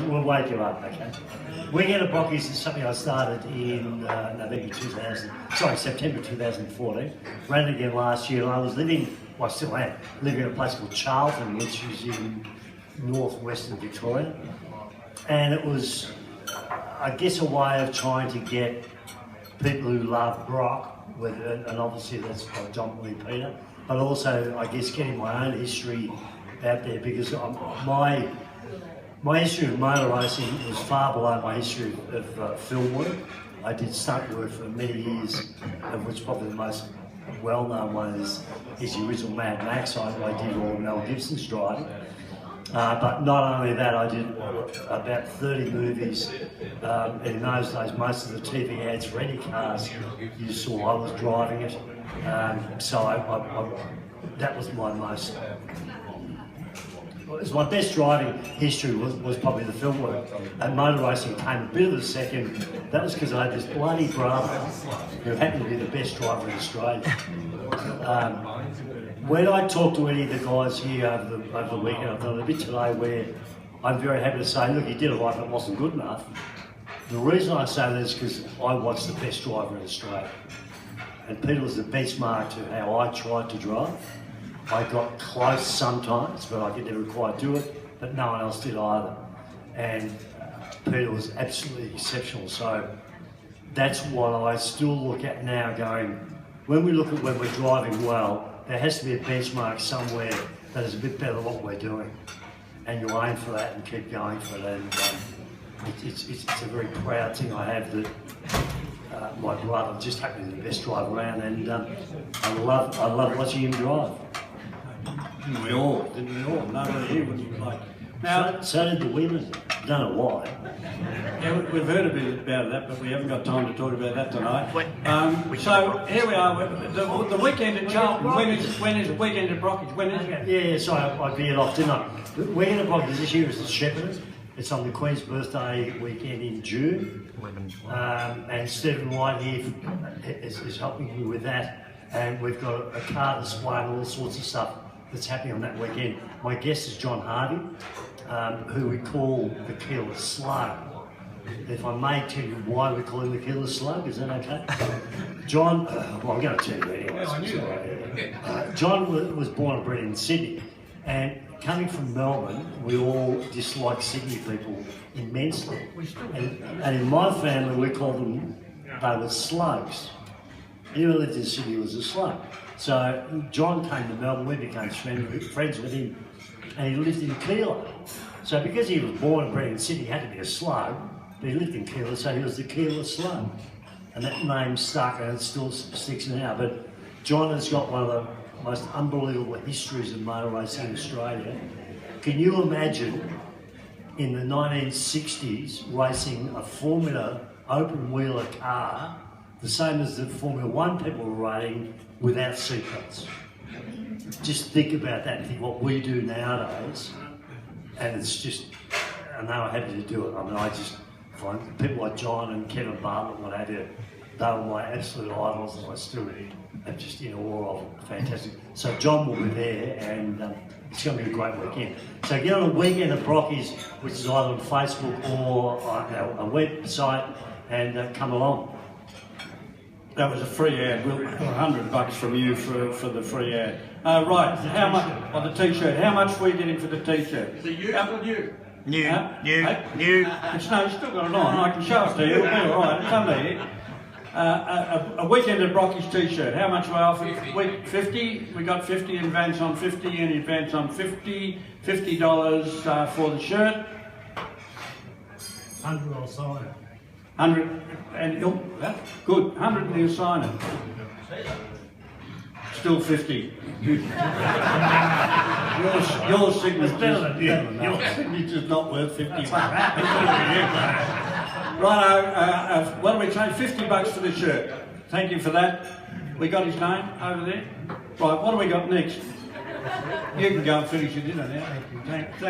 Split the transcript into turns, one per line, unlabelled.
we'll wake you up, okay? Weekend of Brockies is something I started in September 2014. Ran it again last year, and I was living, well I still am, living in a place called Charlton, which is in northwestern Victoria. And it was, I guess, a way of trying to get people who love Brock, and obviously that's predominantly Peter, but also, I guess, getting my own history out there, because my history of motor racing was far below my history of film work. I did stunt work for many years, of which probably the most well-known one is the original Mad Max. I did all of Mel Gibson's driving. But not only that, I did about 30 movies. In those days, most of the TV ads for any cars you saw, I was driving it. So that was my most... My best driving history was probably the film work. And motor racing came a bit of a second. That was because I had this bloody brother who happened to be the best driver in Australia. When I talk to any of the guys here over the weekend, I've done a bit today where I'm very happy to say, look, he did it right, but it wasn't good enough. The reason I say that is because I watched the best driver in Australia. And Peter was the benchmark to how I tried to drive. I got close sometimes, but I could never quite do it, but no one else did either. And Peter was absolutely exceptional. So that's what I still look at now going, when we look at when we're driving well, there has to be a benchmark somewhere that is a bit better than what we're doing. And you aim for that and keep going for it. And it's a very proud thing I have that my brother just happened to be the best driver around, and I love watching him drive.
Didn't we all? Nobody here wouldn't like. Now,
so did the women. Don't know why.
Yeah, we've heard a bit about that, but we haven't got time to talk about that tonight. So here we are. The weekend at Charlton. When is the weekend at Brockies? When is it?
Yeah. Sorry, I veered off, didn't I? The weekend at Brockies this year is the Shepherd. It's on the Queen's birthday weekend in June, and Stephen White here is helping me with that. And we've got a car display and all sorts of stuff that's happening on that weekend. My guest is John Harvey, who we call the Killer Slug. If I may tell you why we call him the Killer Slug, is that okay? John, well, I'm going to tell you anyway. John was born and bred in Sydney, and coming from Melbourne, we all dislike Sydney people immensely. And in my family, we called them, they were slugs. Anyone who lived in Sydney was a slug. So John came to Melbourne, we became friends with him, and he lived in Keilor. So because he was born and bred in Sydney, he had to be a slug, but he lived in Keilor, so he was the Keilor Slug. And that name stuck, and it still sticks now. But John has got one of the most unbelievable histories of motor racing in Australia. Can you imagine in the 1960s racing a Formula open-wheeler car, the same as the Formula One people were riding, without seatbelts? Just think about that and think what we do nowadays, and it's just, and they were happy to do it. I mean, I just find people like John and Kevin Bartlett and what have you, they were my absolute idols, and I still am just in awe of them. Fantastic. So John will be there, and it's going to be a great weekend. So get on a weekend at Brockies, which is either on Facebook or a website, and come along.
That was a free ad. We'll $100 from you for the free ad. Right, how much on the T-shirt? How much were you getting for the T-shirt?
The new or new?
New. It's still got it on. I can show it to you. It'll be all right. It's under here. A weekend at Brockies T-shirt. How much were I offered? 50. We got 50 in advance on 50, in advance on 50. $50 for the shirt.
100 I'll sign it.
100 and good. 100 and you'll sign it. Still 50. Your signature's your signature's not worth 50 bucks. Righto, what do we say? $50 for the shirt. Thank you for that. We got his name over there. Right, what do we got next? You can go and finish your dinner now. Thank you.